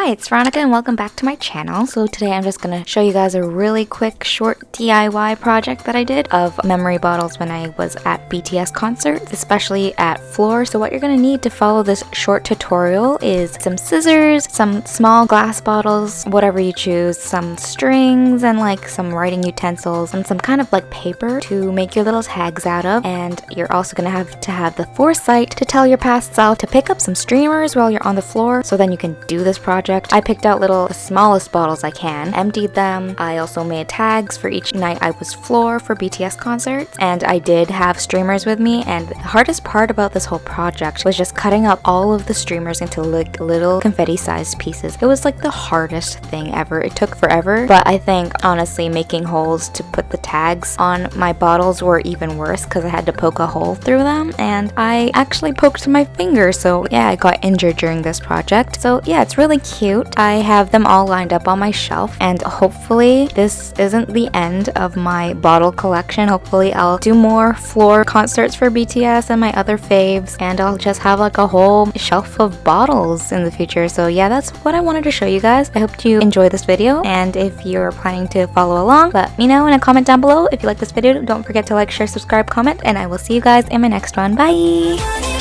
Hi, it's Veronica and welcome back to my channel. So today I'm just gonna show you guys a really quick short DIY project that I did of memory bottles when I was at BTS concerts, especially at Floor. So what you're gonna need to follow this short tutorial is some scissors, some small glass bottles, whatever you choose, some strings, and like some writing utensils, and some kind of like paper to make your little tags out of. And you're also gonna have to have the foresight to tell your past self to pick up some streamers while you're on the floor, so then you can do this project. I picked out the smallest bottles I can, emptied them. I also made tags for each night I was floor for BTS concerts, and I did have streamers with me. And the hardest part about this whole project was just cutting up all of the streamers into like little confetti sized pieces. It was like the hardest thing ever. It took forever, but I think honestly making holes to put the tags on my bottles were even worse because I had to poke a hole through them, and I actually poked my finger, so yeah, I got injured during this project. So yeah, it's really cute. I have them all lined up on my shelf, and hopefully this isn't the end of my bottle collection. Hopefully I'll do more floor concerts for BTS and my other faves, and I'll just have like a whole shelf of bottles in the future. So yeah, that's what I wanted to show you guys. I hope you enjoy this video, and if you're planning to follow along, let me know in a comment down below. If you like this video, don't forget to like, share, subscribe, comment, and I will see you guys in my next one. Bye!